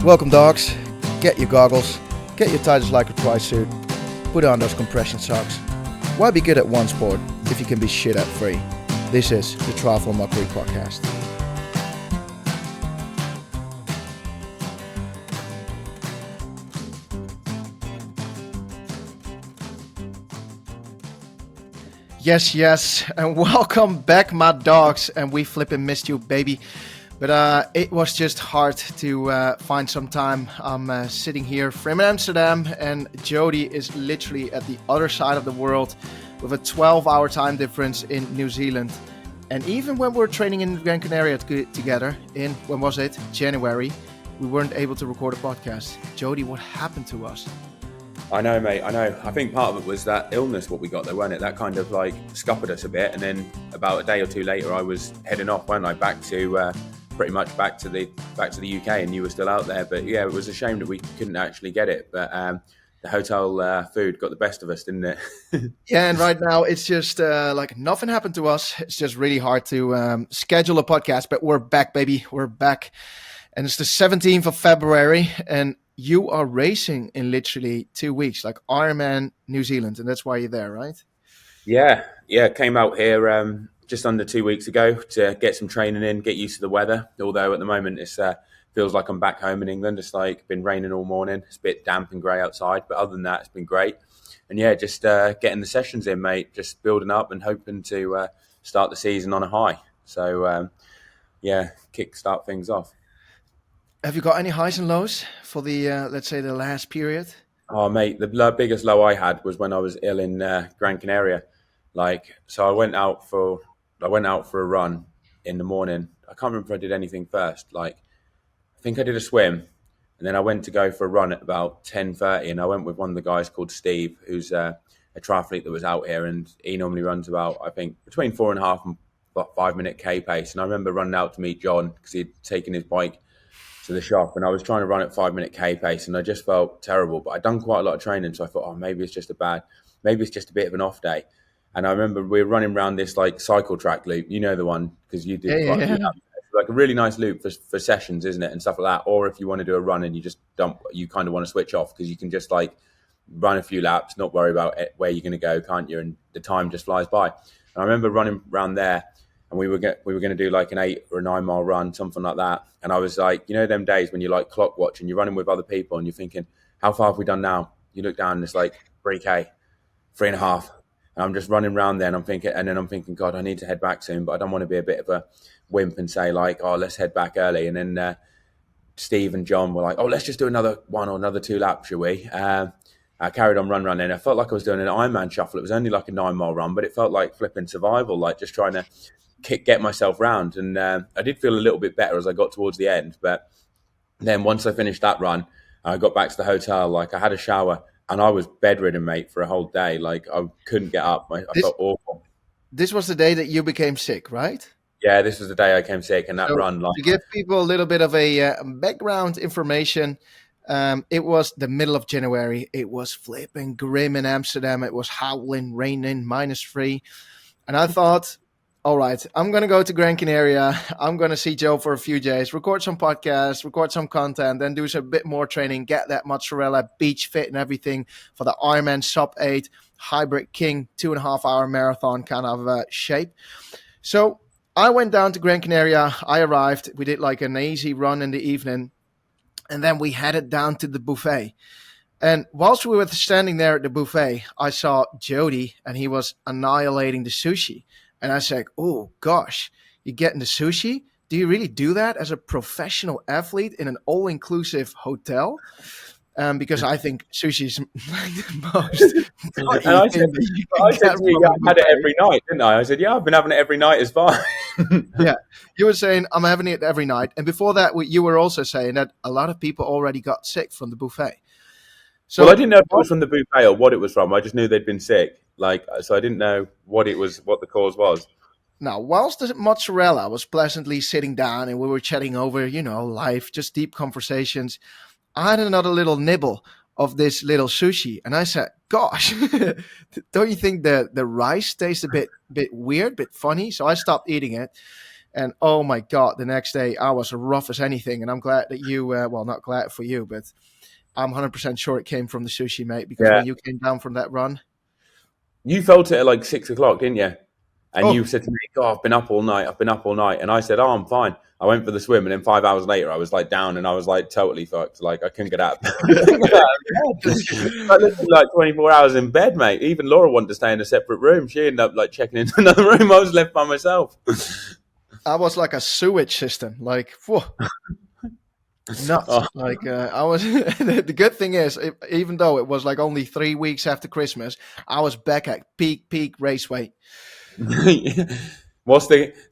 Welcome, dogs. Get your goggles, get your tightest lycra tri-suit, put on those compression socks. Why be good at one sport if you can be shit at three? This is the Triathlon Mockery podcast. Yes, and welcome back, my dogs. And we flipping missed you, baby. But it was just hard to find some time. I'm sitting here from Amsterdam, and Jody is literally at the other side of the world with a 12-hour time difference in New Zealand. And even when we were training in Gran Canaria together in, when was it? January, we weren't able to record a podcast. Jody, what happened to us? I know, mate, I know. I think part of it was that illness, what we got there, wasn't it? That kind of like scuppered us a bit. And then about a day or two later, I was heading off, weren't I, back to pretty much back to the UK, and you were still out there. But yeah, it was a shame that we couldn't actually get it. But the hotel food got the best of us, didn't it? Yeah, and right now it's just like nothing happened to us. It's just really hard to schedule a podcast. But we're back, baby. We're back. And it's the 17th of February, and you are racing in literally 2 weeks, like Ironman New Zealand, and that's why you're there, right? Yeah. Came out here just under 2 weeks ago to get some training in, get used to the weather. Although at the moment it feels like I'm back home in England. It's like been raining all morning. It's a bit damp and grey outside, but other than that, it's been great. And yeah, just getting the sessions in, mate. Just building up and hoping to start the season on a high. So kick-start things off. Have you got any highs and lows for the, let's say, the last period? Oh, mate, the biggest low I had was when I was ill in Gran Canaria. So I went out for a run in the morning. I can't remember if I did anything first. I think I did a swim, and then I went to go for a run at about 10:30, and I went with one of the guys called Steve, who's a triathlete that was out here, and he normally runs about, I think, between 4.5 and 5 minute K pace. And I remember running out to meet John because he'd taken his bike to the shop, and I was trying to run at 5 minute K pace, and I just felt terrible. But I'd done quite a lot of training, so I thought, maybe it's just a bit of an off day. And I remember we were running around this like cycle track loop, you know the one, because you did quite a few laps. Like a really nice loop for sessions, isn't it, and stuff like that. Or if you want to do a run and you kind of want to switch off, because you can just like run a few laps, not worry about where you're going to go, can't you? And the time just flies by. And I remember running around there, and we were going to do like an 8 or a 9 mile run, something like that. And I was like, you know, them days when you like clock watch and you're running with other people and you're thinking, how far have we done now? You look down and it's like 3K, 3.5. And I'm just running around there, and I'm thinking, God, I need to head back soon, but I don't want to be a bit of a wimp and say like, let's head back early. And then Steve and John were like, let's just do another 1 or another 2 laps, shall we? I carried on running. I felt like I was doing an Ironman shuffle. It was only like a 9 mile run, but it felt like flipping survival, like just trying to get myself round. And I did feel a little bit better as I got towards the end. But then once I finished that run, I got back to the hotel, like I had a shower, and I was bedridden, mate, for a whole day. Like I couldn't get up. I felt awful. This was the day that you became sick, right? Yeah, this was the day I came sick, and that run. To give people a little bit of a background information, it was the middle of January. It was flipping grim in Amsterdam. It was howling, raining, -3. And I thought, all right, I'm going to go to Gran Canaria. I'm going to see Joe for a few days, record some podcasts, record some content, then do a bit more training, get that mozzarella beach fit and everything for the Ironman Sub 8 Hybrid King 2.5 hour marathon kind of shape. So I went down to Gran Canaria. I arrived. We did like an easy run in the evening, and then we headed down to the buffet. And whilst we were standing there at the buffet, I saw Jody, and he was annihilating the sushi. And I said, oh, gosh, you're getting the sushi? Do you really do that as a professional athlete in an all-inclusive hotel? Because I think sushi is like the most... And I said to you, I've had it every night, didn't I? I said, yeah, I've been having it every night. It's fine. Yeah, you were saying, I'm having it every night. And before that, you were also saying that a lot of people already got sick from the buffet. So, well, I didn't know if it was from the buffet or what it was from. I just knew they'd been sick. So I didn't know what the cause was. Now, whilst the mozzarella was pleasantly sitting down and we were chatting over, life, just deep conversations, I had another little nibble of this little sushi. And I said, gosh, don't you think the rice tastes a bit weird, bit funny? So I stopped eating it. And oh my God, the next day I was rough as anything. And I'm glad that you, well, not glad for you, but I'm 100% sure it came from the sushi, mate, because Yeah. when you came down from that run, You felt it at like 6 o'clock, didn't you? And you oh, said to me, "God, I've been up all night. I've been up all night." And I said, "Oh, I'm fine." I went for the swim, and then 5 hours later, I was like down, and I was like totally fucked. Like I couldn't get out. I literally like 24 hours in bed, mate. Even Laura wanted to stay in a separate room. She ended up like checking into another room. I was left by myself. I was like a sewage system, like, whoa, nuts. Oh. Like I was. The good thing is, even though it was like only 3 weeks after Christmas, I was back at peak race weight. So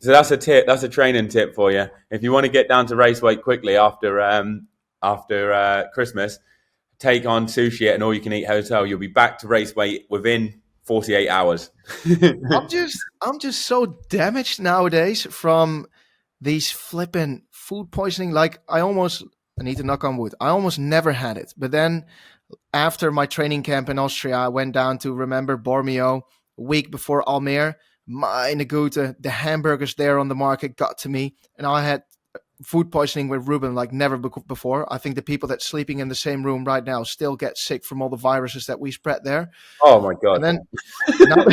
that's a tip. That's a training tip for you. If you want to get down to race weight quickly after Christmas, take on sushi at an all-you-can-eat hotel. You'll be back to race weight within 48 hours. I'm just so damaged nowadays from these flipping food poisoning. Like I need to knock on wood. I almost never had it, but then after my training camp in Austria, I went down to Remember Bormio a week before Almere. Meine Güte, the hamburgers there on the market got to me, and I had food poisoning with Ruben like never before. I think the people that's sleeping in the same room right now still get sick from all the viruses that we spread there. Oh my God. And then now,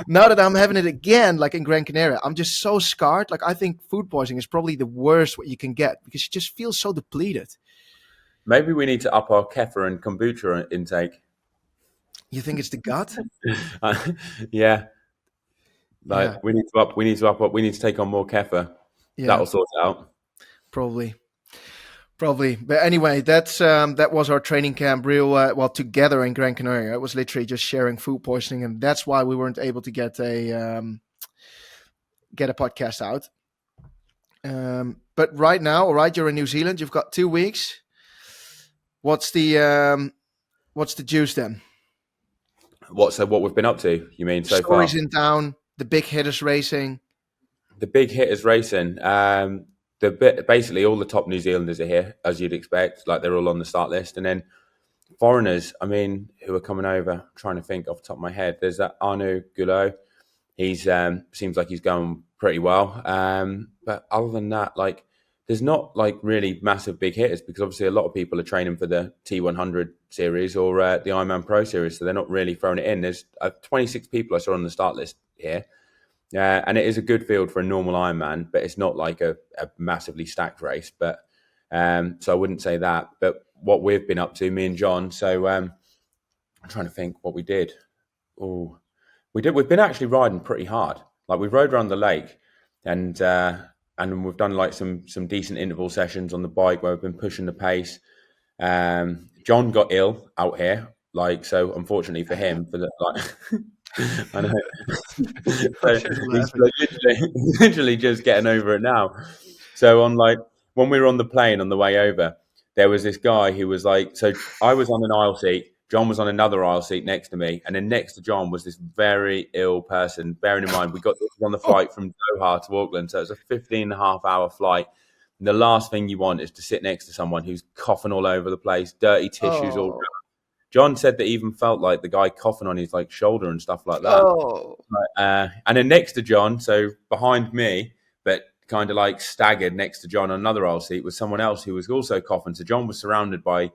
now that I'm having it again, like in Gran Canaria, I'm just so scarred. Like I think food poisoning is probably the worst what you can get because you just feel so depleted. Maybe we need to up our kefir and kombucha intake. You think it's the gut? Yeah. Like Yeah, we need to take on more kefir. yeah, That'll sort it out. probably. But anyway, that was our training camp, real well together in Gran Canaria. It was literally just sharing food poisoning, and that's why we weren't able to get a podcast out. But right now, all right, you're in New Zealand. You've got 2 weeks. What's the juice then? What we've been up to? You mean so Stories far? in town, the big hitters racing. The big hitters racing. Basically all the top New Zealanders are here, as you'd expect. Like they're all on the start list, and then foreigners. I mean, who are coming over? I'm trying to think off the top of my head. There's that Arnaud Goulot. He's seems like he's going pretty well. But other than that, like there's not like really massive big hitters because obviously a lot of people are training for the T100 series or the Ironman Pro series, so they're not really throwing it in. There's 26 people I saw on the start list here. And it is a good field for a normal Ironman, but it's not like a massively stacked race. But so I wouldn't say that. But what we've been up to, me and John. So I'm trying to think what we did. Oh, we've been actually riding pretty hard. Like we rode around the lake, and we've done like some decent interval sessions on the bike where we've been pushing the pace. John got ill out here, like so. Unfortunately for him, for the like. I know. So he's literally just getting over it now. So on like when we were on the plane on the way over, there was this guy who was like, so I was on an aisle seat, John was on another aisle seat next to me, and then next to John was this very ill person. Bearing in mind, we got on the flight from Doha to Auckland, so it was a 15-and-a-half-hour flight. And the last thing you want is to sit next to someone who's coughing all over the place, dirty tissues all around. John said that he even felt like the guy coughing on his like shoulder and stuff like that. Oh, And then next to John, so behind me, but kind of like staggered next to John on another aisle seat was someone else who was also coughing. So John was surrounded by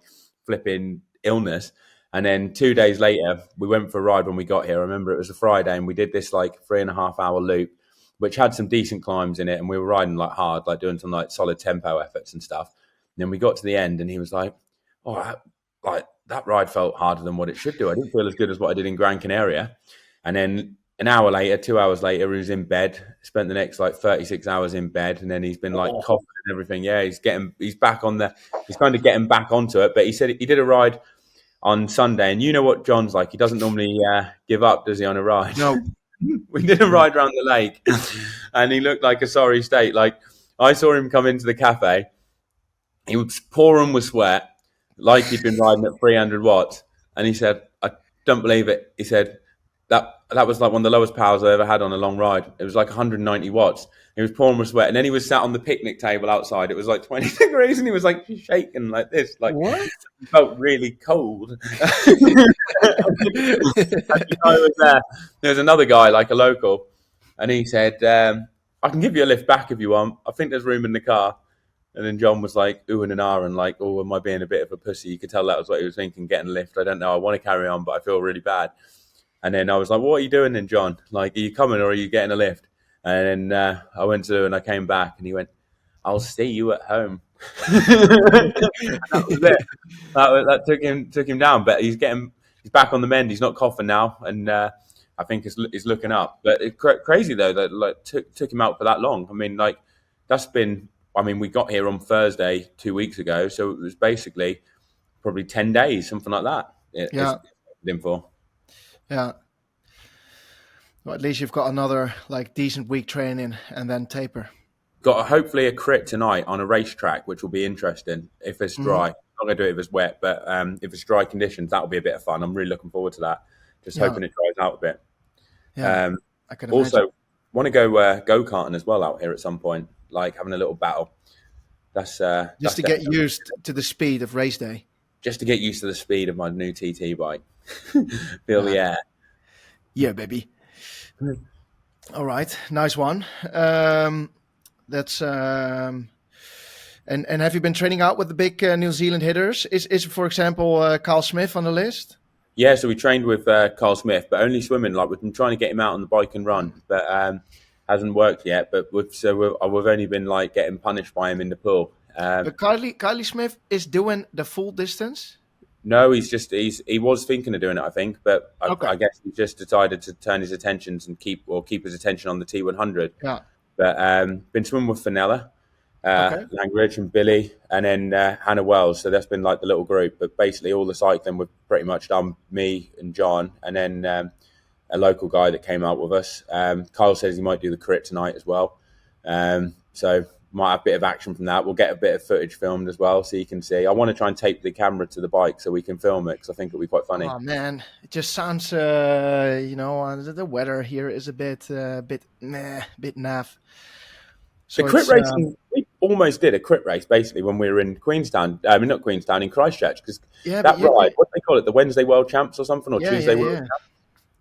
flipping illness. And then 2 days later, we went for a ride when we got here. I remember it was a Friday and we did this like 3.5 hour loop, which had some decent climbs in it. And we were riding like hard, like doing some like solid tempo efforts and stuff. And then we got to the end and he was like, oh, like that ride felt harder than what it should do. I didn't feel as good as what I did in Gran Canaria. And then an hour later, 2 hours later, he was in bed, spent the next like 36 hours in bed. And then he's been like coughing and everything. Yeah, he's kind of getting back onto it. But he said he did a ride on Sunday. And you know what John's like. He doesn't normally give up, does he, on a ride? no. We did a ride around the lake and he looked like a sorry state. Like I saw him come into the cafe. He was pouring with sweat, like he'd been riding at 300 watts. And he said, I don't believe it. He said, that was like one of the lowest powers I ever had on a long ride. It was like 190 watts. He was pouring with sweat. And then he was sat on the picnic table outside. It was like 20 degrees and he was like shaking like this. Like What? He felt really cold. I was there. There was another guy, like a local. And he said, I can give you a lift back if you want. I think there's room in the car. And then John was like, ooh and an ah, and like, oh, am I being a bit of a pussy? You could tell that was what he was thinking, getting a lift. I don't know. I want to carry on, but I feel really bad. And then I was like, what are you doing then, John? Like, are you coming or are you getting a lift? And then I went to, and I came back, and he went, I'll see you at home. That was it. That took him down, but he's back on the mend. He's not coughing now, and I think he's looking up. But it's crazy though that like took him out for that long. I mean, like that's been. I mean, we got here on Thursday 2 weeks ago, so it was basically probably 10 days, something like that. Yeah. It's been for. Yeah. Well, at least you've got another like decent week training and then taper. Got hopefully a crit tonight on a racetrack, which will be interesting if it's dry. I'm not going to do it if it's wet, but if it's dry conditions, that'll be a bit of fun. I'm really looking forward to that. Just hoping it dries out a bit. Yeah, I can also, imagine. want to go go-karting as well out here at some point, like having a little battle. That's just to get used to the speed of race day. Just to get used to the speed of my new TT bike. Feel the air. Yeah, baby. All right, nice one. That's and have you been training out with the big New Zealand hitters? Is for example Carl Smith on the list? Yeah, so we trained with Carl Smith, but only swimming. Like we've been trying to get him out on the bike and run, but hasn't worked yet. But we've only been like getting punished by him in the pool. But Kylie Smith is doing the full distance. No, he was thinking of doing it, I think, but I guess he just decided to turn his attentions and keep his attention on the T100. Yeah. But been swimming with Fenella, Langridge and Billy, and then Hannah Wells. So that's been like the little group. But basically, all the cycling we've pretty much done, me and John, and then a local guy that came out with us. Kyle says he might do the crit tonight as well. So might have a bit of action from that. We'll get a bit of footage filmed as well, so you can see. I want to try and tape the camera to the bike so we can film it, because I think it'll be quite funny. Oh man, it just sounds, the weather here is a bit naff. So the crit racing, we almost did a crit race basically when we were in Queenstown. Not Queenstown, in Christchurch, because that ride, what do they call it, the Wednesday World Champs or something, or Tuesday World Champs?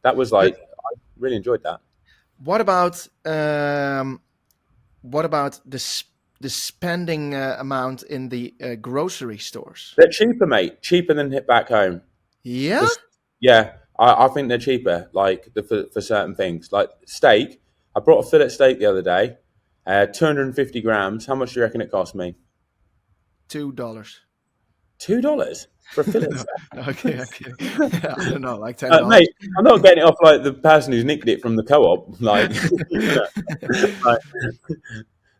That was like, I really enjoyed that. What about the spending amount in the grocery stores? They're cheaper, mate. Cheaper than hit back home. Yeah? Yeah, I think they're cheaper, like for certain things. Like steak, I brought a fillet steak the other day, 250 grams. How much do you reckon it cost me? $2. $2 for a fillet steak? Okay. I don't know, like $10. Mate, I'm not getting it off like the person who's nicked it from the co-op. Like,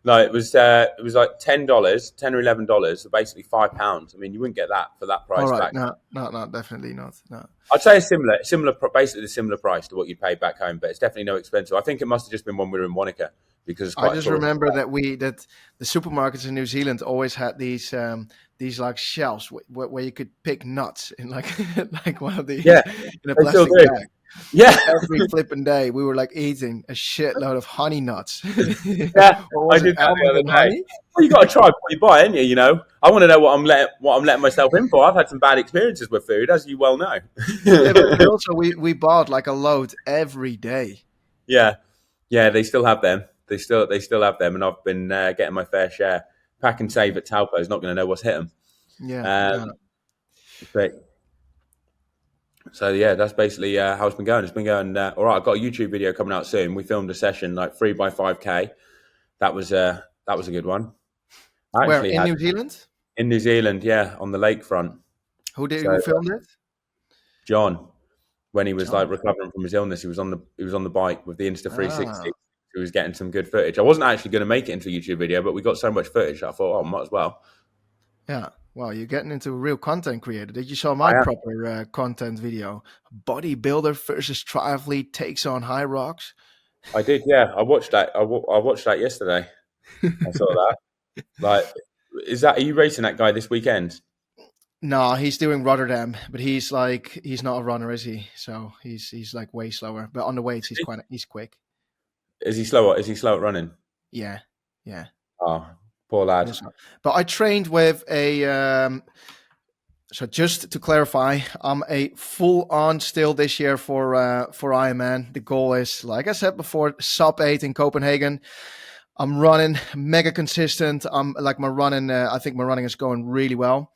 like it was like $10, $10 or $11, so basically £5. I mean, you wouldn't get that for that price. All right, back. No, definitely not. No, I'd say basically the similar price to what you paid back home, but it's definitely no expensive. I think it must have just been when we were in Wanaka, because it's quite. I just remember that the supermarkets in New Zealand always had these like shelves where you could pick nuts in like one of the in a plastic bag. Yeah, every flipping day we were like eating a shitload of honey nuts. Yeah, I did that the other day. Honey? Well, you got to try before you buy, ain't you? You know, I want to know what I'm letting myself in for. I've had some bad experiences with food, as you well know. But also we bought like a load every day. Yeah, they still have them. They still have them, and I've been getting my fair share. Pack and save at Taupo is not going to know what's hit them. Yeah. But so yeah, that's basically how it's been going. It's been going all right. I've got a YouTube video coming out soon. We filmed a session like 3x5K. That was a good one. Where in New Zealand? In New Zealand, yeah, on the lakefront. Who filmed it? John, when he was like recovering from his illness, he was on the bike with the Insta 360. He was getting some good footage. I wasn't actually going to make it into a YouTube video, but we got so much footage, I thought, might as well. Yeah. Wow, you're getting into a real content creator. Did you saw my proper content video? Bodybuilder versus triathlete takes on Hyrox. I did, yeah. I watched that. I watched that yesterday. I saw that. Like, are you racing that guy this weekend? No, he's doing Rotterdam, but he's not a runner, is he? So he's like way slower. But on the weights, he's quick. Is he slower? Is he slow at running? Yeah. Oh, poor lad. But I trained with a. So just to clarify, I'm a full on still this year for Ironman. The goal is, like I said before, sub 8 in Copenhagen. I'm running mega consistent. I'm like my running. I think my running is going really well.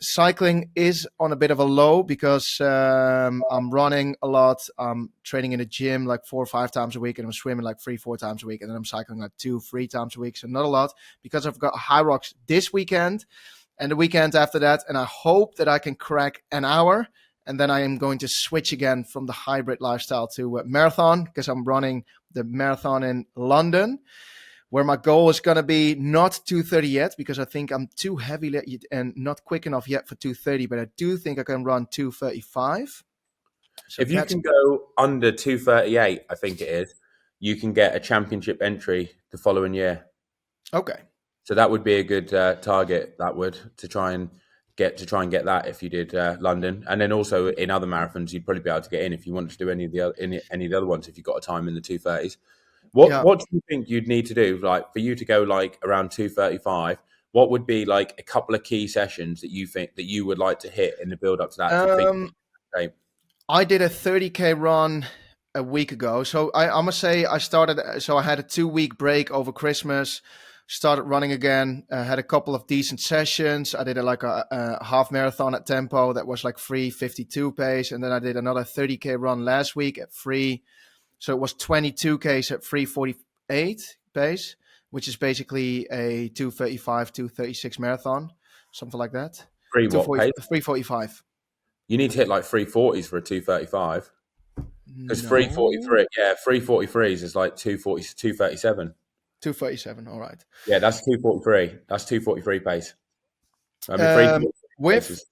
Cycling is on a bit of a low because I'm running a lot. I'm training in the gym like 4 or 5 times a week, and I'm swimming like 3 or 4 times a week, and then I'm cycling like 2 or 3 times a week. So not a lot because I've got Hyrox this weekend and the weekend after that, and I hope that I can crack an hour. And then I am going to switch again from the hybrid lifestyle to marathon because I'm running the marathon in London, where my goal is going to be not 2:30 yet because I think I'm too heavy and not quick enough yet for 2:30, but I do think I can run 2:35. So If you that's can go under 2:38, I think it is, you can get a championship entry the following year. okay. So that would be a good target. That would to try and get that if you did London, and then also in other marathons, you'd probably be able to get in if you wanted to do any of the other ones. If you got a time in the 2:30s, what Yeah. what do you think you'd need to do like for you to go like around 2:35? What would be like a couple of key sessions that you think that you would like to hit in the build up to that to think? Um, Okay, I did a 30K run a week ago. So I must say I started, so I had a 2 week break over Christmas, started running again, had a couple of decent sessions. I did like a half marathon at tempo that was like 3:52 pace. And then I did another 30K run last week at free. So it was 22Ks at 3:48 pace, which is basically a 2:35, 2:36 marathon, something like that. free what 240, pace? 3:45. You need to hit like 3:40s for a 2:35 because No. 3:43, yeah, 3:43s is like 2:40, 2:37. 2:37. All right. Yeah, that's 2:43. That's 2:43 pace. I mean, pace With is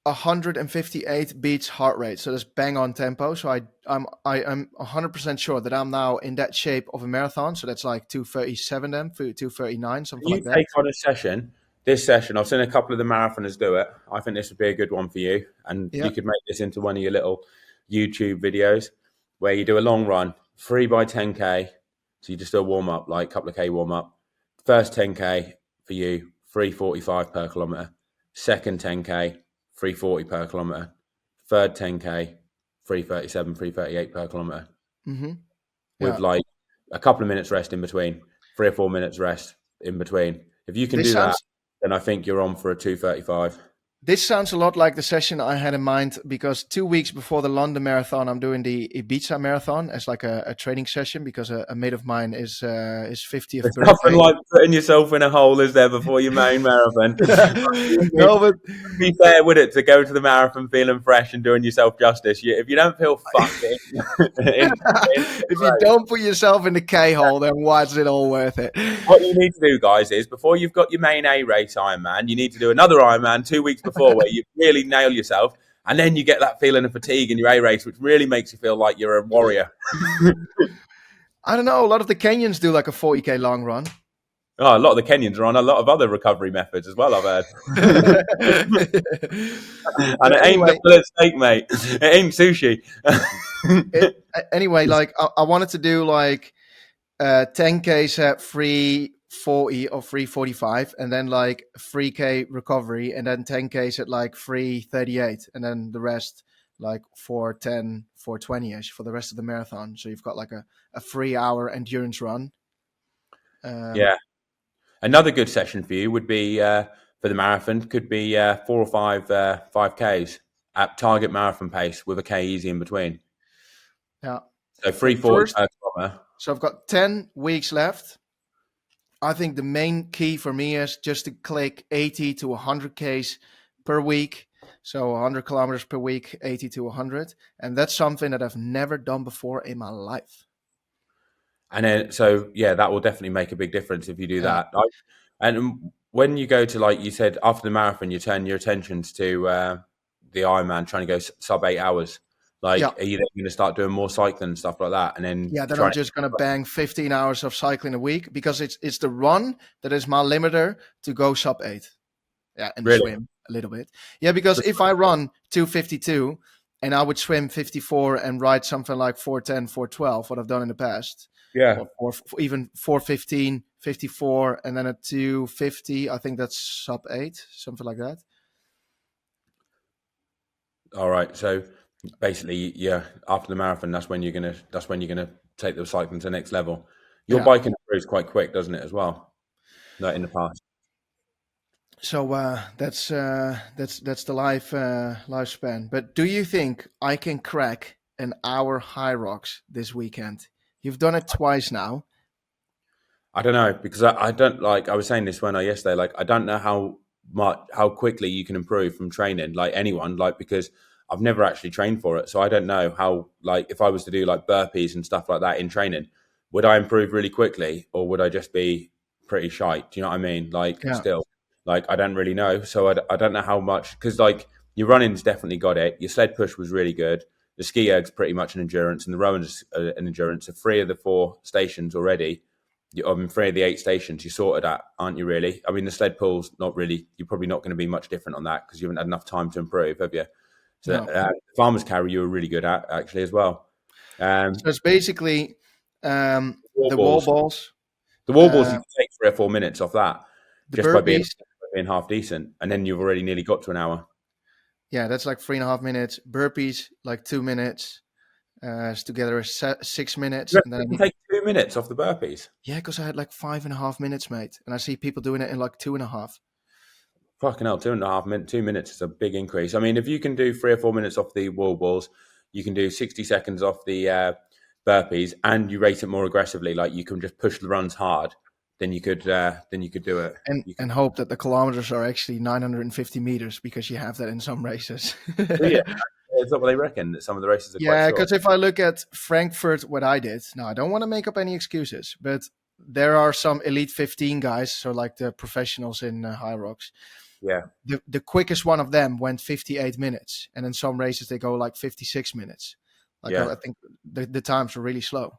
158 beats heart rate, so that's bang on tempo. So I'm 100% sure that I'm now in that shape of a marathon. So that's like 2:37 then, 2:39, Can something you like that. take on a session? This session, I've seen a couple of the marathoners do it. I think this would be a good one for you, and you Yeah. could make this into one of your little YouTube videos where you do a long run, 3 by 10K. So you just do a warm up, like a couple of K warm up. First 10K for you, 3:45 per kilometer. Second 10K, 3:40 per kilometer. Third 10K, 3:37, 3:38 per kilometer, Mm-hmm. with Yeah. like a couple of minutes rest in between, 3 or 4 minutes rest in between. If you can This do that, sounds then I think you're on for a 2:35. This sounds a lot like the session I had in mind because 2 weeks before the London Marathon, I'm doing the Ibiza Marathon as like a training session because a mate of mine is his 50th There's nothing birthday. like putting yourself in a hole, is there, before your main marathon? No, but Be fair with it to go to the marathon feeling fresh and doing yourself justice. If you don't feel fucked in if you don't put yourself in the K hole, then why is it all worth it? what you need to do, guys, is before you've got your main A race Ironman, you need to do another Ironman 2 weeks before where you really nail yourself, and then you get that feeling of fatigue in your A race, which really makes you feel like you're a warrior. I don't know. A lot of the Kenyans do like a 40K long run. Oh, a lot of the Kenyans are on a lot of other recovery methods as well, I've heard. And But it ain't the anyway, fillet steak, mate. It ain't sushi. like I wanted to do like 10Ks at 3:40 or 3:45, and then like 3K recovery, and then 10Ks at like 3:38, and then the rest like 4:10, 4:20ish for the rest of the marathon. So you've got like a 3 hour endurance run. Um, Yeah. Another good session for you would be for the marathon, could be 4 or 5 5Ks at target marathon pace with a K easy in between. yeah. So So 3:40 first, per kilometer. so I've got 10 weeks left. I think the main key for me is just to click 80 to 100 Ks per week. So 100 kilometers per week, 80 to 100. And that's something that I've never done before in my life. And then, so yeah, that will definitely make a big difference if you do Yeah. that. And when you go to, like you said, after the marathon, you turn your attentions to the Ironman, trying to go sub 8 hours. Yeah. Like, are you then going to start doing more cycling and stuff like that? And then Yeah. Then I'm trying just going to bang 15 hours of cycling a week because it's the run that is my limiter to go sub 8. Yeah. And the really, swim a little bit. Yeah. Because if I run 2:52 and I would swim 54 and ride something like 4:10, 4:12, what I've done in the past, yeah. or even 4:15, 54, and then a 2:50. I think that's sub 8, something like that. All right. So basically, yeah, after the marathon, that's when you're gonna take the cycling to the next level. Your Yeah. biking improves quite quick, doesn't it, as well? Like in the past. So that's the lifespan. But do you think I can crack an hour Hyrox this weekend? You've done it twice now. I don't know because I don't like. I was saying this when I yesterday. Like I don't know how quickly you can improve from training. Like anyone, like because I've never actually trained for it, so I don't know how. Like if I was to do like burpees and stuff like that in training, would I improve really quickly or would I just be pretty shite? Do you know what I mean? Like Yeah. still, like I don't really know. So I don't know how much because like your running's definitely got it. Your sled push was really good. The ski erg's pretty much an endurance, and the rowing's an endurance. So 3 of the 4 stations already I mean, 3 of the 8 stations you sorted at, aren't you? Really? I mean, the sled pull's not really. You're probably not going to be much different on that because you haven't had enough time to improve, have you? So, No. farmer's carry you were really good at actually as well. So it's basically Wall the wall balls, balls, the wall balls, you uh, can take 3 or 4 minutes off that the just by being burpees. half decent, and then you've already nearly got to an hour. Yeah, that's like 3.5 minutes. Burpees like 2 minutes. Together is 6 minutes, You and then can take 2 minutes off the burpees. yeah, because I had like 5.5 minutes, mate, and I see people doing it in like 2.5. Fucking hell, 2.5 minutes, 2 minutes is a big increase. I mean, if you can do 3 or 4 minutes off the wall balls, you can do 60 seconds off the burpees, and you rate it more aggressively. Like you can just push the runs hard, then you could do it. and You can, and hope that the kilometers are actually 950 meters because you have that in some races. well, yeah, it's not what they reckon. That some of the races are quite Yeah, short. because if I look at Frankfurt, what I did now, I don't want to make up any excuses, but there are some elite 15 guys, so like the professionals in Hyrox. Yeah, The quickest one of them went 58 minutes, and in some races they go like 56 minutes. Like yeah. I think the times are really slow.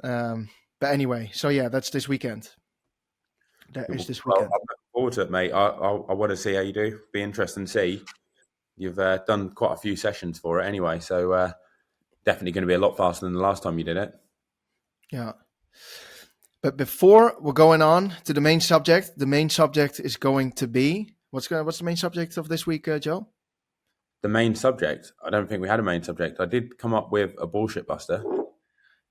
But anyway, so yeah, that's this weekend. That is Well, this I'm weekend. looking forward to it, mate. I want to see how you do. Be interesting to see. You've done quite a few sessions for it anyway, so definitely going to be a lot faster than the last time you did it. Yeah. But before we're going on to the main subject is going to be what's the main subject of this week, Joe? The main subject. I don't think we had a main subject. I did come up with a bullshit buster.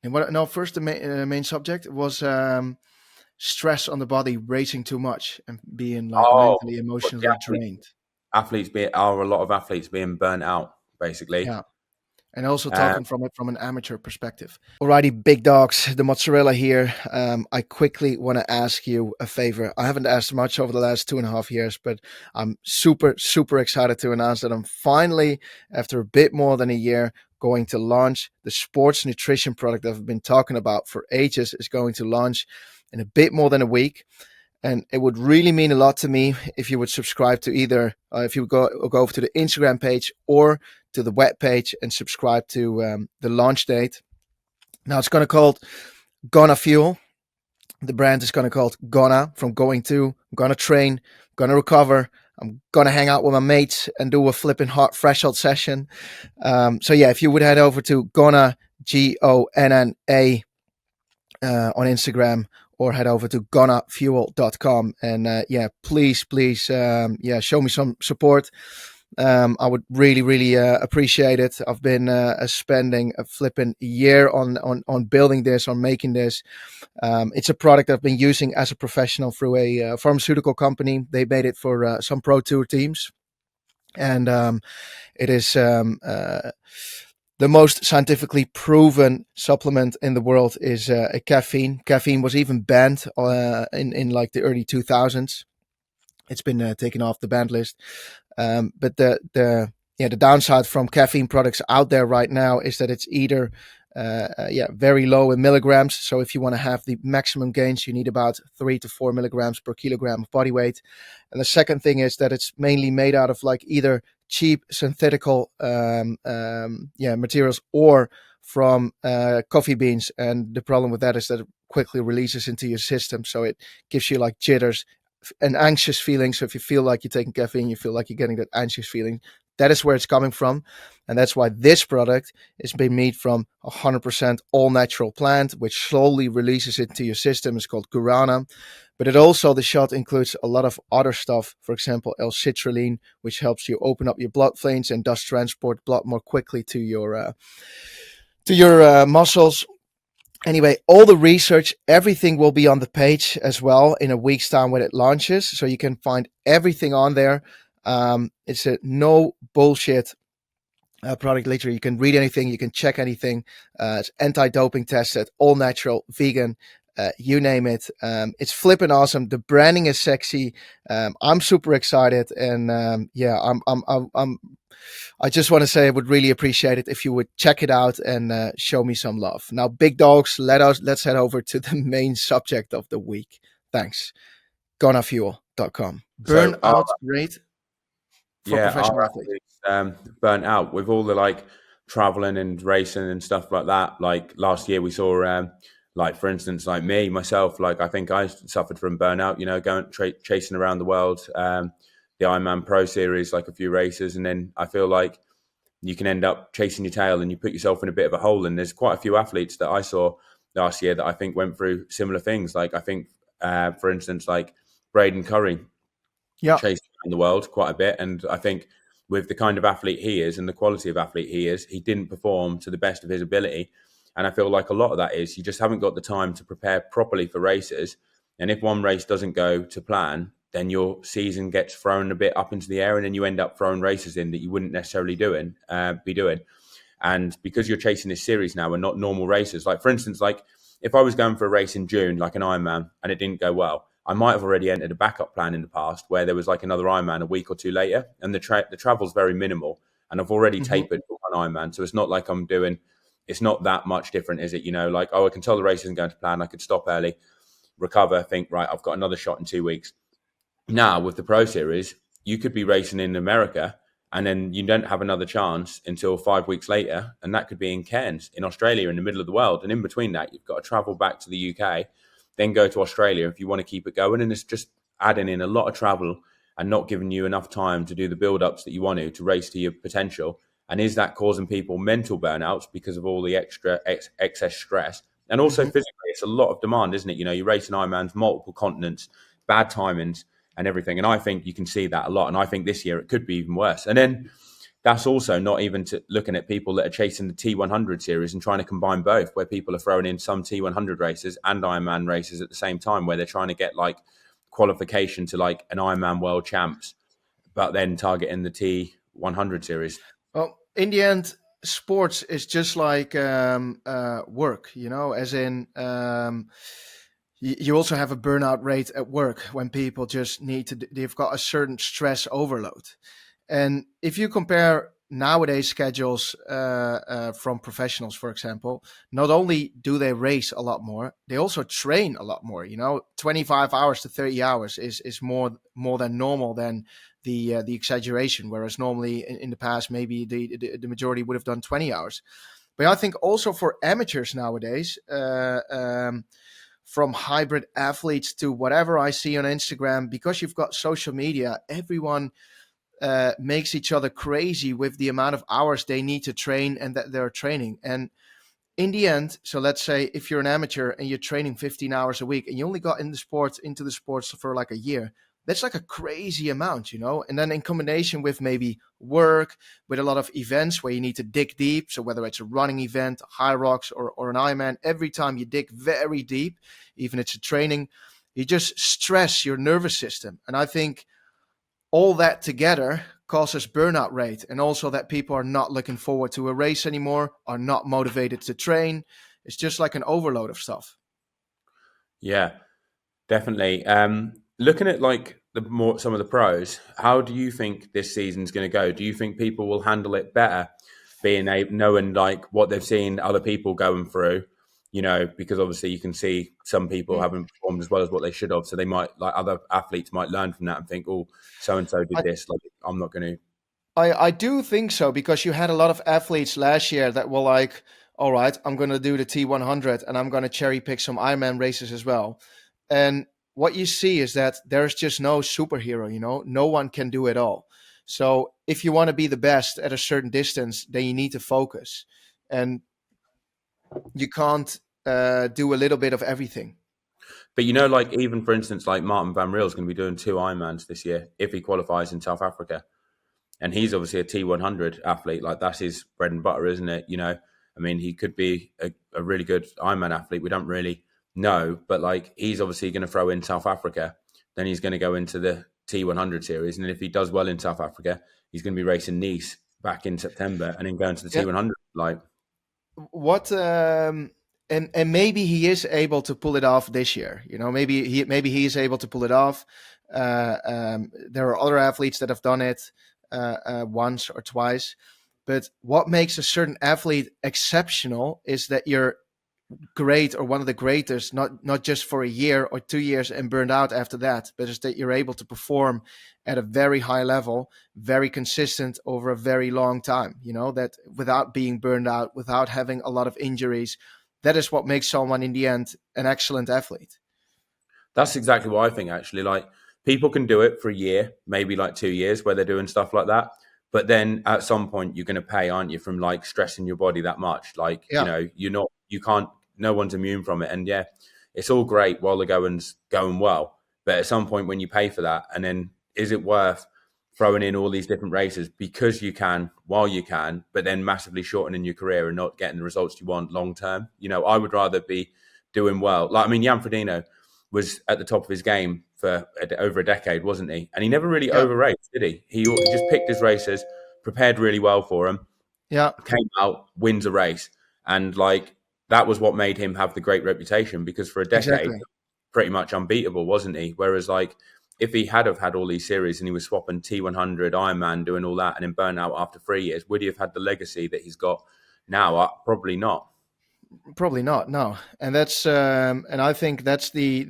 And what? No, first the main subject was stress on the body, racing too much, and being like Oh, mentally, but the emotionally drained. athletes being are a lot of athletes being burnt out, basically. Yeah. And also Uh, talking from it from an amateur perspective. Alrighty, big dogs, the mozzarella here. I quickly want to ask you a favor. I haven't asked much over the last 2.5 years, but I'm super, super excited to announce that I'm finally, after a bit more than a year, going to launch the sports nutrition product that I've been talking about for ages. Is going to launch in a bit more than a week. And it would really mean a lot to me if you would subscribe to either, if you would go over to the Instagram page or to the web page and subscribe to the launch date. Now it's going to called Gonna Fuel. The brand is going to called Gonna, from going to, I'm going to train, going to recover. I'm going to hang out with my mates and do a flipping hot threshold session. So yeah, if you would head over to Gonna, Gonna, on Instagram, or head over to gonnafuel.com and yeah, please show me some support. I would really appreciate it. I've been spending a flipping year on building this, on making this. It's a product I've been using as a professional through a pharmaceutical company. They made it for some pro tour teams, and it is the most scientifically proven supplement in the world is a caffeine. Caffeine was even banned in like the early 2000s. It's been taken off the banned list. But the downside from caffeine products out there right now is that it's either very low in milligrams. So if you want to have the maximum gains, you need about 3 to 4 milligrams per kilogram of body weight. And the second thing is that it's mainly made out of like either cheap synthetical materials or from coffee beans. And the problem with that is that it quickly releases into your system, so it gives you like jitters and anxious feeling. So if you feel like you're taking caffeine, you feel like you're getting that anxious feeling. That is where it's coming from. And that's why this product is being made from 100% all natural plant, which slowly releases it into your system. It's called guarana. But it also, the shot includes a lot of other stuff. For example, L-citrulline, which helps you open up your blood veins and thus transport blood more quickly to your muscles. Anyway, all the research, everything will be on the page as well in a week's time when it launches. So you can find everything on there. It's a no bullshit product. Literally, you can read anything, you can check anything. It's anti-doping tested, all natural, vegan, you name it. It's flipping awesome. The branding is sexy. I'm super excited, and yeah, I just want to say I would really appreciate it if you would check it out and show me some love. Now, big dogs, let's head over to the main subject of the week. Thanks. GonaFuel.com. So Burnout rate for professional our athletes. athletes burnt out with all the like traveling and racing and stuff like that. Like last year, we saw like for instance, like me myself, like I think I suffered from burnout. You know, going chasing around the world, the Ironman Pro Series, like a few races, and then I feel like you can end up chasing your tail and you put yourself in a bit of a hole. And there's quite a few athletes that I saw last year that I think went through similar things. Like I think, for instance, like Braden Curry Yeah. chased around the world quite a bit. And I think with the kind of athlete he is and the quality of athlete he is, he didn't perform to the best of his ability. And I feel like a lot of that is you just haven't got the time to prepare properly for races. And if one race doesn't go to plan, then your season gets thrown a bit up into the air, and then you end up throwing races in that you wouldn't necessarily be doing. And because you're chasing this series now and not normal races, like for instance, like if I was going for a race in June, like an Ironman, and it didn't go well, I might have already entered a backup plan in the past where there was like another Ironman a week or two later, and the travel's very minimal, and I've already tapered for one Ironman, so it's not like I'm doing. It's not that much different, is it? You know, like I can tell the race isn't going to plan. I could stop early, recover, think right, I've got another shot in 2 weeks. Now with the Pro Series, you could be racing in America and then you don't have another chance until 5 weeks later, and that could be in Cairns in Australia, in the middle of the world. And in between that, you've got to travel back to the UK, then go to Australia if you want to keep it going. And it's just adding in a lot of travel and not giving you enough time to do the build-ups that you want to race to your potential. And is that causing people mental burnouts because of all the excess stress? And also physically, it's a lot of demand, isn't it? You know, you race an Ironman's multiple continents, bad timings and everything. And I think you can see that a lot. And I think this year it could be even worse. And then that's also not even to looking at people that are chasing the T100 series and trying to combine both, where people are throwing in some T100 races and Ironman races at the same time, where they're trying to get like qualification to like an Ironman World Champs, but then targeting the T100 series. Well, in the end, sports is just like work, you know, as in you also have a burnout rate at work when people just they've got a certain stress overload. And if you compare nowadays schedules from professionals, for example, not only do they race a lot more, they also train a lot more. You know, 25 hours to 30 hours is more than normal than the exaggeration. Whereas normally in the past, maybe the majority would have done 20 hours. But I think also for amateurs nowadays, from hybrid athletes to whatever I see on Instagram, because you've got social media, everyone makes each other crazy with the amount of hours they need to train and that they're training. And in the end, so let's say if you're an amateur and you're training 15 hours a week and you only got into the sports for like a year, that's like a crazy amount, you know? And then in combination with maybe work, with a lot of events where you need to dig deep. So whether it's a running event, a Hyrox or an Ironman, every time you dig very deep, even it's a training, you just stress your nervous system. And I think all that together causes burnout rate, and also that people are not looking forward to a race anymore, are not motivated to train. It's just like an overload of stuff. Yeah, definitely. Looking at like some of the pros, how do you think this season's going to go? Do you think people will handle it better, knowing like what they've seen other people going through? You know, because obviously you can see some people haven't performed as well as what they should have, so they might, like other athletes might learn from that and think, oh, so and so did this, like I'm not going to. I do think so, because you had a lot of athletes last year that were like, all right, I'm going to do the T100 and I'm going to cherry pick some Ironman races as well. And what you see is that there's just no superhero, you know, no one can do it all. So if you want to be the best at a certain distance, then you need to focus. And you can't do a little bit of everything. But you know, like even for instance, like Martin Van Riel is going to be doing 2 Ironmans this year if he qualifies in South Africa. And he's obviously a T100 athlete. Like that's his bread and butter, isn't it? You know, I mean, he could be a really good Ironman athlete. We don't really know, but like he's obviously going to throw in South Africa. Then he's going to go into the T100 series, and if he does well in South Africa, he's going to be racing Nice back in September, and then going to the Yeah. T100. Like, What and maybe he is able to pull it off this year. You know, maybe he is able to pull it off. There are other athletes that have done it once or twice. But what makes a certain athlete exceptional is that you're great or one of the greatest, not just for a year or 2 years and burned out after that, but is that you're able to perform at a very high level, very consistent over a very long time, you know, that without being burned out, without having a lot of injuries. That is what makes someone in the end an excellent athlete. that's exactly what I think, actually. Like, people can do it for a year, maybe like 2 years, where they're doing stuff like that. But then at some point, you're going to pay, aren't you, from like stressing your body that much? Like, Yeah, you can't, no one's immune from it. And yeah, it's all great while the going's going well. But at some point, when you pay for that, and then is it worth throwing in all these different races because you can, while you can, but then massively shortening your career and not getting the results you want long term? I would rather be doing well. Like, I mean, Jan Frodeno was at the top of his game for over a decade, wasn't he? And he never really yeah, over raced, did he? He just picked his races, prepared really well for them, yeah, came out, wins a race. And like, that was what made him have the great reputation, because for a decade, exactly. pretty much unbeatable, wasn't he? Whereas like, if he had have had all these series and he was swapping T100, Ironman, doing all that, and then burn out after 3 years, would he have had the legacy that he's got now? Probably not. Probably not. No, and and I think that's the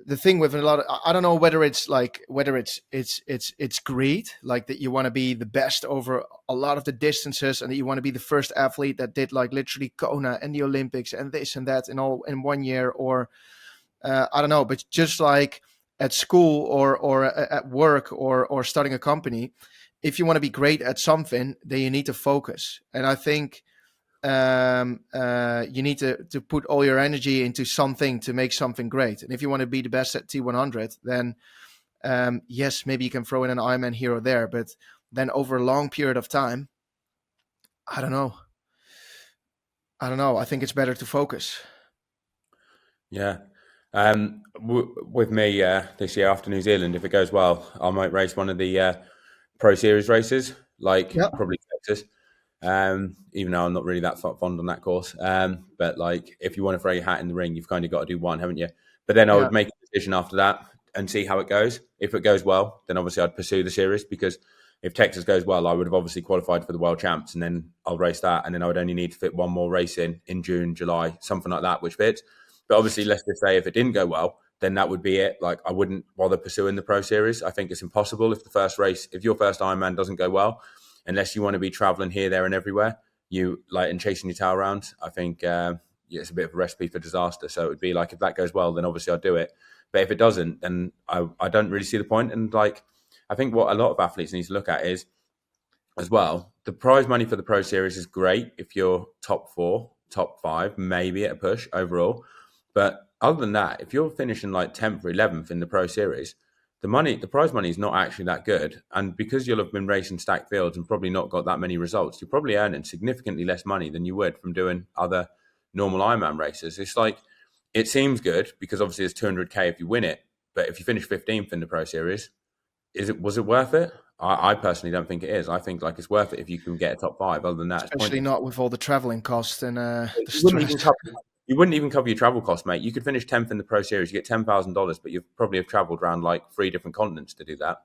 thing with a lot of, I don't know whether it's greed, like that you want to be the best over a lot of the distances and that you want to be the first athlete that did like literally Kona and the Olympics and this and that in all in 1 year, or I don't know, but just like at school or at work or starting a company, if you want to be great at something, then you need to focus. And I think you need to put all your energy into something to make something great. And if you want to be the best at T100, then yes, maybe you can throw in an Ironman here or there, but then over a long period of time, I don't know. I think it's better to focus. Yeah. With me this year after New Zealand, if it goes well, I might race one of the Pro Series races, like Yeah, probably Texas. Even though I'm not really that fond on that course. But like, if you want to throw your hat in the ring, you've kind of got to do one, haven't you? But then I yeah, would make a decision after that and see how it goes. If it goes well, then obviously I'd pursue the series, because if Texas goes well, I would have obviously qualified for the World Champs, and then I'll race that, and then I would only need to fit one more race in June, July, something like that, which fits. But obviously, let's just say if it didn't go well, then that would be it. Like, I wouldn't bother pursuing the Pro Series. I think it's impossible if your first Ironman doesn't go well, unless you want to be traveling here, there, and everywhere, you like, and chasing your tail around. I think yeah, it's a bit of a recipe for disaster. So it would be like, if that goes well, then obviously I'll do it. But if it doesn't, then I don't really see the point. And like, I think what a lot of athletes need to look at is, as well, the prize money for the Pro Series is great if you're top 4, top 5, maybe at a push overall. But other than that, if you're finishing like 10th or 11th in the Pro Series, the prize money is not actually that good. And because you'll have been racing stacked fields and probably not got that many results, you're probably earning significantly less money than you would from doing other normal Ironman races. It's like, it seems good because obviously it's 200K if you win it. But if you finish 15th in the Pro Series, was it worth it? I personally don't think it is. I think like, it's worth it if you can get a top 5. Other than that, it's especially pointless. not with all the traveling costs and the You wouldn't stress. even cover you wouldn't even cover your travel costs, mate. You could finish 10th in the Pro Series, you get $10,000, but you probably have travelled around like 3 different continents to do that.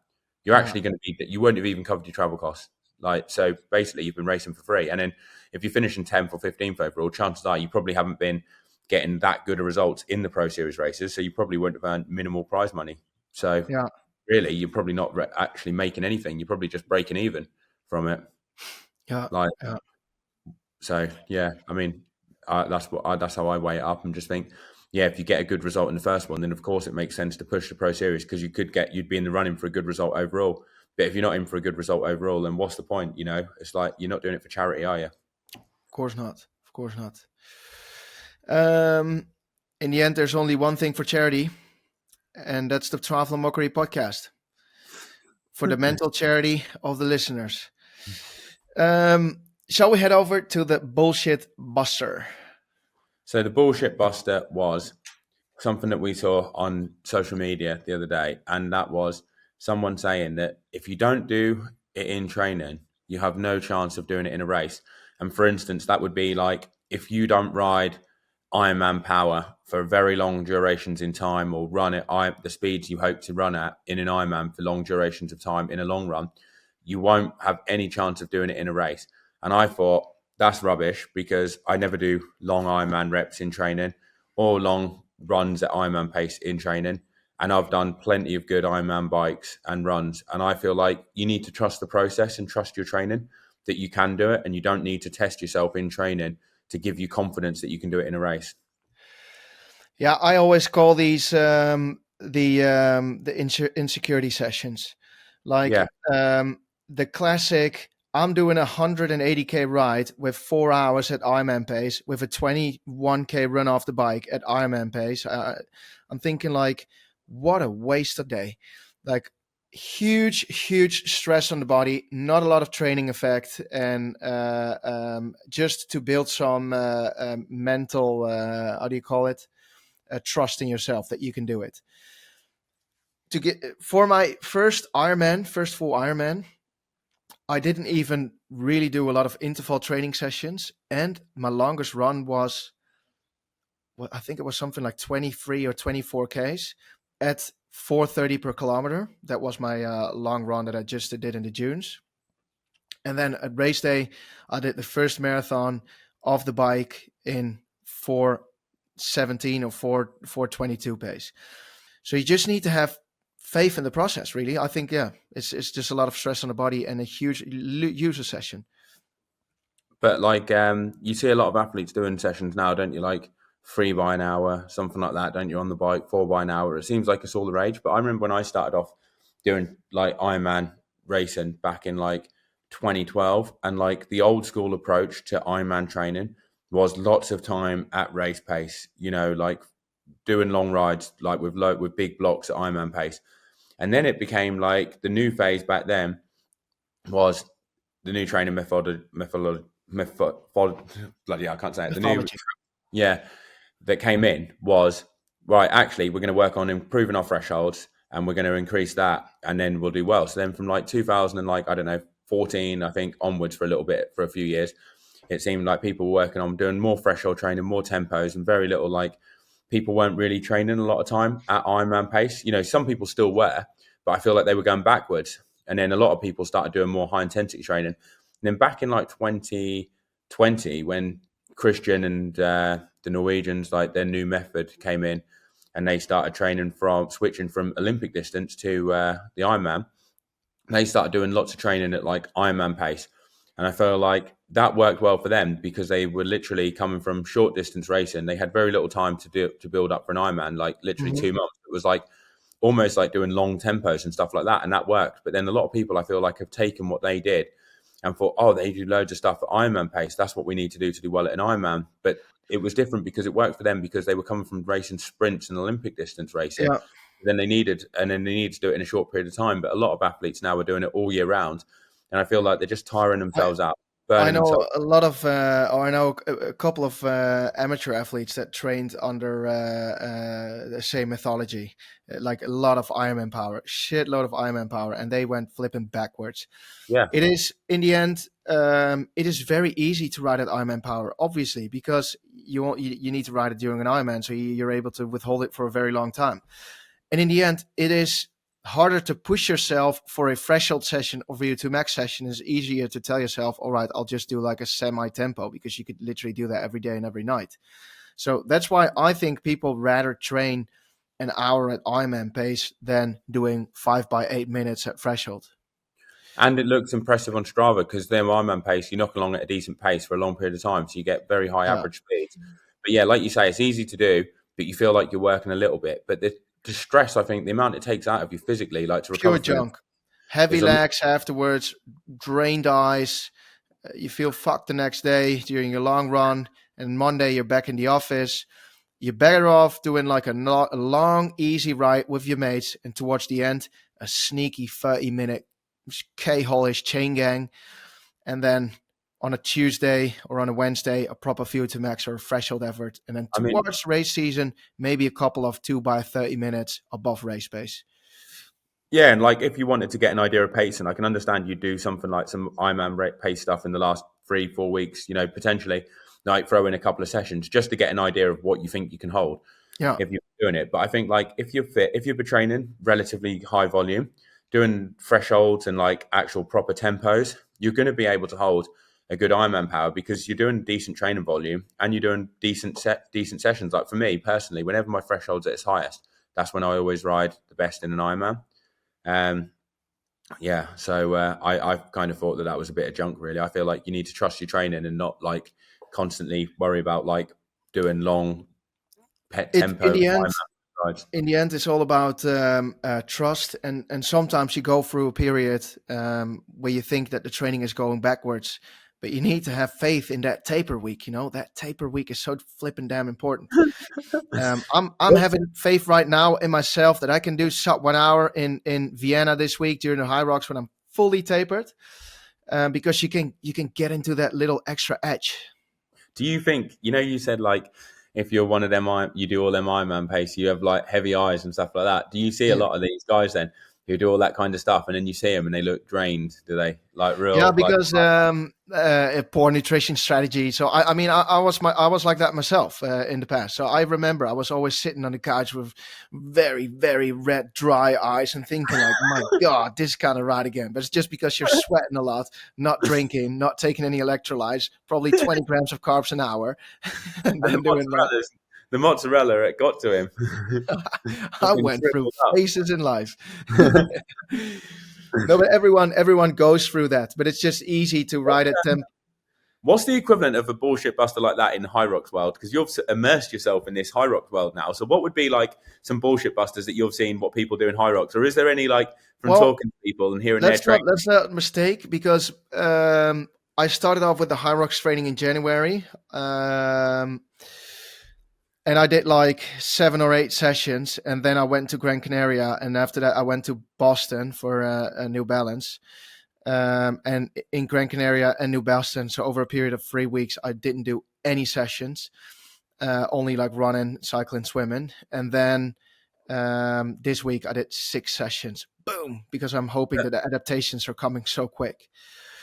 You're Yeah, actually going to be, you won't have even covered your travel costs. Like, so basically, you've been racing for free. And then if you're finishing 10th or 15th overall, chances are you probably haven't been getting that good of results in the Pro Series races, so you probably wouldn't have earned minimal prize money. So yeah, really, you're probably not actually making anything. You're probably just breaking even from it. yeah, Like, yeah. so yeah, I mean, that's how I weigh it up and just think, yeah, if you get a good result in the first one, then of course it makes sense to push the Pro Series, because you'd be in the running for a good result overall. But if you're not in for a good result overall, then what's the point? It's like, you're not doing it for charity, are you? Of course not. Of course not. Um, in the end, there's only one thing for charity, and that's the Triathlon Mockery podcast for the mental charity of the listeners. Shall we head over to the bullshit buster? So the bullshit buster was something that we saw on social media the other day, and that was someone saying that if you don't do it in training, you have no chance of doing it in a race. And for instance, that would be like if you don't ride Ironman power for very long durations in time, or run at the speeds you hope to run at in an Ironman for long durations of time in a long run, you won't have any chance of doing it in a race. And I thought that's rubbish because I never do long Ironman reps in training or long runs at Ironman pace in training. And I've done plenty of good Ironman bikes and runs. And I feel like you need to trust the process and trust your training, that you can do it, and you don't need to test yourself in training to give you confidence that you can do it in a race. Yeah, I always call these insecurity sessions, like Yeah. the classic. I'm doing a 180k ride with 4 hours at Ironman pace with a 21k run off the bike at Ironman pace. I'm thinking like, what a waste of day! Like huge stress on the body, not a lot of training effect, and just to build some mental, how do you call it? Trust in yourself that you can do it. To get for my first Ironman, first full Ironman, I didn't even really do a lot of interval training sessions, and my longest run was, well, I think it was something like 23 or 24 Ks at 4:30 per kilometer. That was my long run that I just did in the Dunes. And then at race day, I did the first marathon off the bike in 4:17 or 4:22 pace. So you just need to have faith in the process, really. I think, yeah, it's just a lot of stress on the body and a huge user session. But like you see a lot of athletes doing sessions now, don't you? Like 3 by an hour, something like that, don't you, on the bike, 4 by an hour. It seems like it's all the rage. But I remember when I started off doing like Ironman racing back in like 2012, and like the old school approach to Ironman training was lots of time at race pace, you know, like doing long rides like with big blocks at Ironman pace. And then it became like the new phase back then was the new training bloody I can't say it. The new, Mythology. yeah, that came in was, right, actually we're going to work on improving our thresholds and we're going to increase that and then we'll do well. So then from like 2000 and like, I don't know, 14, I think onwards for a little bit, for a few years, it seemed like people were working on doing more threshold training, more tempos, and very little like people weren't really training a lot of time at Ironman pace. You know, some people still were, but I feel like they were going backwards. And then a lot of people started doing more high intensity training. And then back in like 2020, when Christian and the Norwegians, like their new method came in and they started training from switching from Olympic distance to the Ironman, they started doing lots of training at like Ironman pace. And I feel like that worked well for them because they were literally coming from short distance racing. They had very little time to build up for an Ironman, like literally Mm-hmm. 2 months. It was like almost like doing long tempos and stuff like that. And that worked. But then a lot of people, I feel like, have taken what they did and thought, oh, they do loads of stuff at Ironman pace. That's what we need to do well at an Ironman. But it was different because it worked for them because they were coming from racing sprints and Olympic distance racing. Yeah. Then they needed to do it in a short period of time. But a lot of athletes now are doing it all year round. And I feel like they're just tiring themselves out, I burning know themselves. a lot of, or I know a couple of amateur athletes that trained under the same methodology, like a lot of Ironman power, shitload of Ironman power, and they went flipping backwards. Yeah. It is, in the end, it is very easy to ride at Ironman power, obviously, because you need to ride it during an Ironman, so you're able to withhold it for a very long time. And in the end, it is harder to push yourself for a threshold session or VO2 max session. Is easier to tell yourself, all right, I'll just do like a semi tempo, because you could literally do that every day and every night. So that's why I think people rather train an hour at Ironman pace than doing 5 by 8 minutes at threshold. And it looks impressive on Strava because their Ironman pace, you knock along at a decent pace for a long period of time. So you get very high Yeah. average speeds. But yeah, like you say, it's easy to do, but you feel like you're working a little bit. But the stress, I think, the amount it takes out of you physically, like to recover Pure from it, junk. Heavy is a lot. legs afterwards, drained eyes. You feel fucked the next day during your long run. And Monday, you're back in the office. You're better off doing like a long, easy ride with your mates. And towards the end, a sneaky 30-minute K-holish chain gang. and then on a Tuesday or on a Wednesday, a proper VO2 max or a threshold effort. And then I mean, towards race season, maybe a couple of 2 by 30 minutes above race pace. yeah, and like if you wanted to get an idea of pacing, I can understand you do something like some Ironman pace stuff in the last 3-4 weeks, potentially like throw in a couple of sessions just to get an idea of what you think you can hold Yeah. if you're doing it. But I think like if you're fit, if you're training relatively high volume, doing thresholds and like actual proper tempos, you're going to be able to hold a good Ironman power because you're doing decent training volume and you're doing decent sessions. Like for me personally, whenever my threshold's at its highest, that's when I always ride the best in an Ironman. Yeah, so I kind of thought that was a bit of junk, really. I feel like you need to trust your training and not like constantly worry about like doing long pet tempo rides. In the end, it's all about trust, and sometimes you go through a period where you think that the training is going backwards, but you need to have faith in that taper week. That taper week is so flipping damn important. I'm having faith right now in myself that I can do sub 1 hour in Vienna this week during the Hyrox when I'm fully tapered, because you can get into that little extra edge. Do you think, you said like if you're one of them, you do all them Ironman pace, you have like heavy eyes and stuff like that. Do you see a lot of these guys then who do all that kind of stuff and then you see them and they look drained? Do they like real? Yeah, because a poor nutrition strategy. So I mean, I was like that myself in the past. So I remember I was always sitting on the couch with very, very red, dry eyes and thinking like, my God, this kind of ride again. But it's just because you're sweating a lot, not drinking, not taking any electrolytes, probably 20 grams of carbs an hour, and then doing that. The mozzarella, it got to him. I went through phases in life. No, but everyone goes through that. But it's just easy to ride at temp. What's the equivalent of a bullshit buster like that in the Hyrox world? Because you've immersed yourself in this Hyrox world now. So what would be like some bullshit busters that you've seen what people do in Hyrox? Or is there any like from talking to people and hearing their training? That's not a mistake because I started off with the Hyrox training in January. And I did like 7 or 8 sessions, and then I went to Gran Canaria, and after that I went to Boston for a New Balance. And in Gran Canaria and New Boston, so over a period of 3 weeks, I didn't do any sessions, only like running, cycling, swimming. And then this week I did 6 sessions. Boom! Because I'm hoping that the adaptations are coming so quick.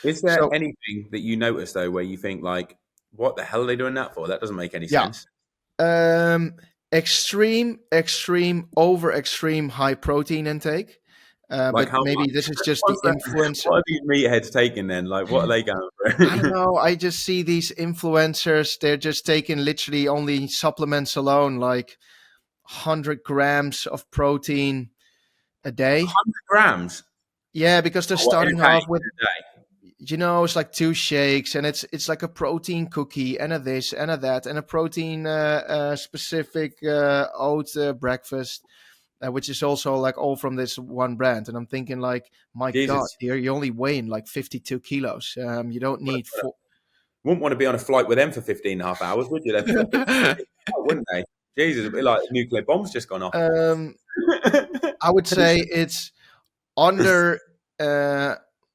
Is there anything that you notice though where you think like, what the hell are they doing that for? That doesn't make any sense. Extreme over extreme high protein intake. Like but maybe much? This is just the influencer. What are these meatheads taking then? Like, what are they going for? I don't know. I just see these influencers. They're just taking literally only supplements alone, like 100 grams of protein a day. 100 grams? Yeah, because they're starting off with, it's like 2 shakes, and it's like a protein cookie and a this and a that and a protein specific oat breakfast. Which is also like all from this one brand. And I'm thinking like, my Jesus. God, here you're only weighing like 52 kilos. You don't need... Wouldn't want to be on a flight with them for 15 and a half hours, would you? Wouldn't they? Jesus, it'd be like nuclear bombs just gone off. I would say it's under...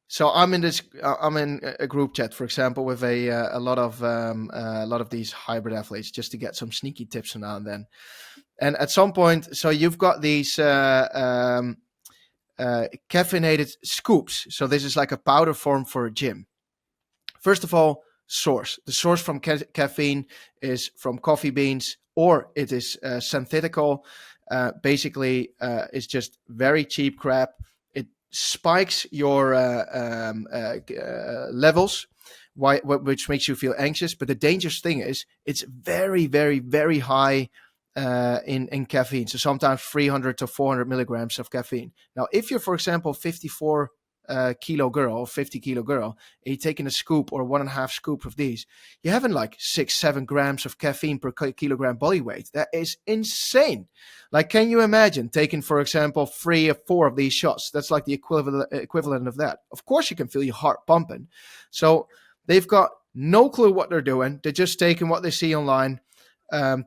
so I'm in a group chat, for example, with a lot of these hybrid athletes, just to get some sneaky tips now and then. And at some point, so you've got these caffeinated scoops. So this is like a powder form for a gym. First of all, source. The source from caffeine is from coffee beans, or it is synthetical. Basically, it's just very cheap crap. It spikes your levels, which makes you feel anxious. But the dangerous thing is it's very, very, very high in caffeine. So sometimes 300 to 400 milligrams of caffeine. Now, if you're, for example, 54 kilo girl or 50 kilo girl, and you're taking a scoop or 1.5 scoop of these, you're having like 6-7 grams of caffeine per kilogram body weight. That is insane. Like, can you imagine taking, for example, 3 or 4 of these shots? That's like the equivalent of that. Of course, you can feel your heart pumping. So they've got no clue what they're doing. They're just taking what they see online.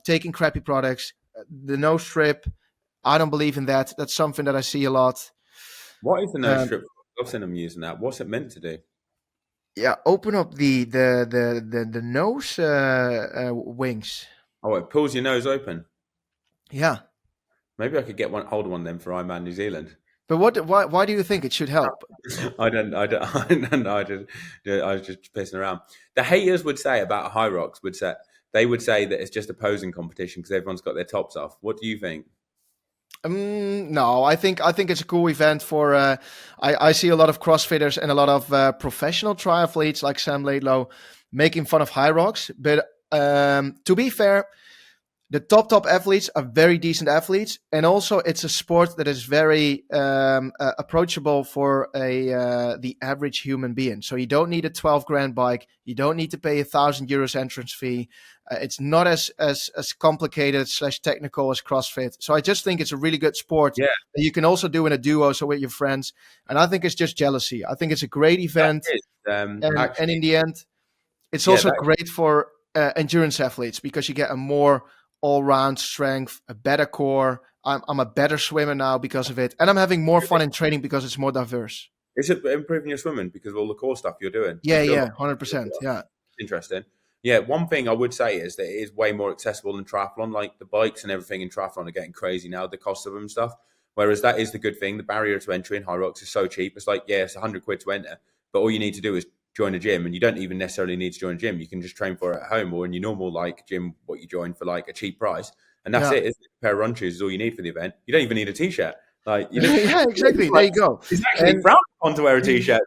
Taking crappy products, the no strip. I don't believe in that. That's something that I see a lot. What is the no strip? I've seen them using that. What's it meant to do? Yeah, open up the nose wings. Oh, it pulls your nose open. Yeah, Maybe I could get hold of one then for Ironman New Zealand. but why do you think it should help? I don't know. I was just pissing around. The haters would say about Hyrox they would say that it's just a posing competition because everyone's got their tops off. What do you think? No, I think it's a cool event for. I see a lot of CrossFitters and a lot of professional triathletes like Sam Laidlow making fun of Hyrox. But to be fair, the top athletes are very decent athletes, and also it's a sport that is very approachable for the average human being. So you don't need a 12 grand bike, you don't need to pay €1,000 entrance fee. It's not as complicated slash technical as CrossFit. So I just think it's a really good sport Yeah, that you can also do in a duo, so with your friends. And I think it's just jealousy. I think it's a great that event, is and in actually. the end, it's Yeah, also that great for endurance athletes because you get a more all-round strength, a better core. I'm a better swimmer now because of it, and I'm having more fun in training because it's more diverse. is it improving your swimming because of all the core stuff you're doing? Do you Yeah, feel yeah, like 100%. Yeah, interesting? Yeah, one thing I would say is that it is way more accessible than triathlon. Like the bikes and everything in triathlon are getting crazy now, the cost of them and stuff. Whereas that is the good thing. The barrier to entry in Hyrox is so cheap. It's like, yeah, it's £100 to enter, but all you need to do is join a gym, and you don't even necessarily need to join a gym. You can just train for it at home or in your normal like gym, what you join for like a cheap price, and that's yeah, it. Isn't it? A pair of run shoes is all you need for the event. You don't even need a t-shirt. Like you don't. yeah. Exactly. There Like, you go. it's actually And frowned upon to wear a t-shirt.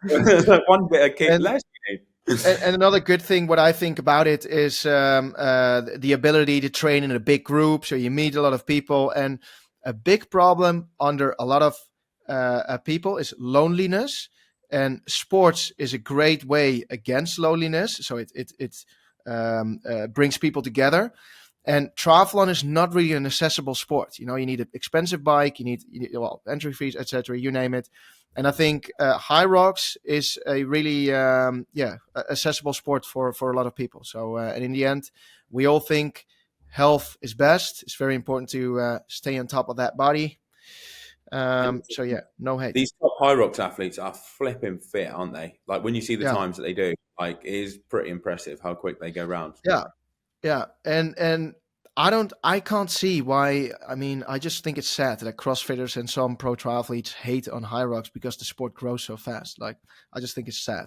One bit of kit and less you need. and another good thing, what I think about it is the ability to train in a big group, so you meet a lot of people. And a big problem under a lot of people is loneliness. And sports is a great way against loneliness. So it brings people together. And triathlon is not really an accessible sport. You know, you need an expensive bike, you need well, entry fees, etc. You name it. And I think Hyrox is a really accessible sport for a lot of people. So and in the end, we all think health is best. It's very important to stay on top of that body. And So yeah, no hate. these top Hyrox athletes are flipping fit, aren't they? Like when you see the Yeah, times that they do, like it is pretty impressive how quick they go round. yeah. Yeah, and I can't see why. I mean, I just think it's sad that CrossFitters and some pro triathletes hate on Hyrox because the sport grows so fast. Like, I just think it's sad.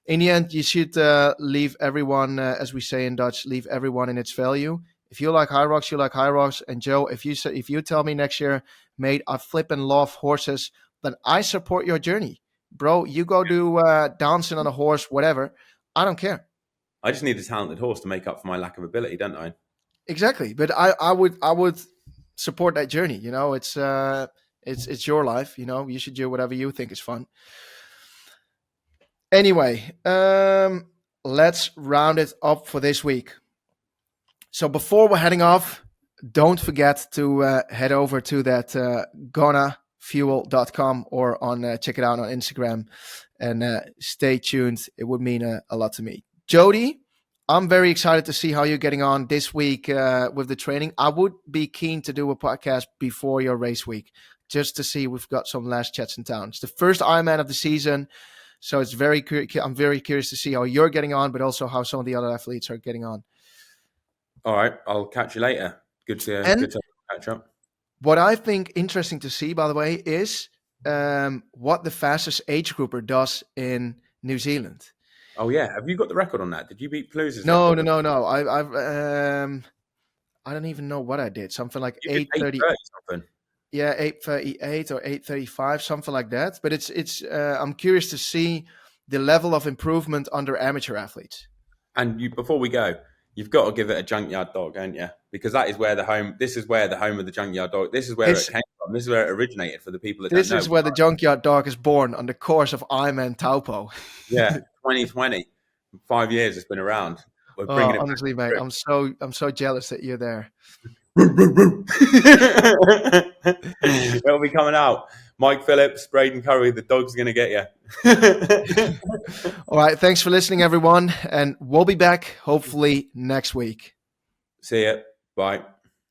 In the end, you should leave everyone, as we say in Dutch, leave everyone in its value. If you like Hyrox, you like Hyrox. And Joe, if you tell me next year, mate, I flip and love horses, then I support your journey, bro. You go do dancing on a horse, whatever. I don't care. I just need a talented horse to make up for my lack of ability, don't I? Exactly, but I would support that journey. You know, it's your life. You know, you should do whatever you think is fun. Anyway, let's round it up for this week. So before we're heading off, don't forget to head over to that gonafuel.com or on check it out on Instagram and stay tuned. It would mean a lot to me. Jody, I'm very excited to see how you're getting on this week with the training. I would be keen to do a podcast before your race week, just to see we've got some last chats in town. It's the first Ironman of the season, so I'm very curious to see how you're getting on, but also how some of the other athletes are getting on. All right, I'll catch you later. And Good to catch up. what I think interesting to see, by the way, is what the fastest age grouper does in New Zealand. Oh yeah, have you got the record on that? Did you beat Plouse's No, record? no, no, no. I don't even know what I did. Something like You did 8:30. 8:30 something. Yeah, 8:38 or 8:35, something like that. But it's. I'm curious to see the level of improvement under amateur athletes. And you, before we go, you've got to give it a junkyard dog, haven't you? Because that is where the home. This is where the home of the junkyard dog. This is where This it came from. This is where it originated. For the people that this don't is know, where the junkyard dog is born on the course of Ironman Taupo. yeah, 2020, 5 years it's been around. We're Oh, bringing it honestly, mate, I'm so jealous that you're there. back. It'll be coming out. Mike Phillips, Braden Curry, the dog's going to get you. All right, thanks for listening, everyone, and we'll be back hopefully next week. See ya. Bye.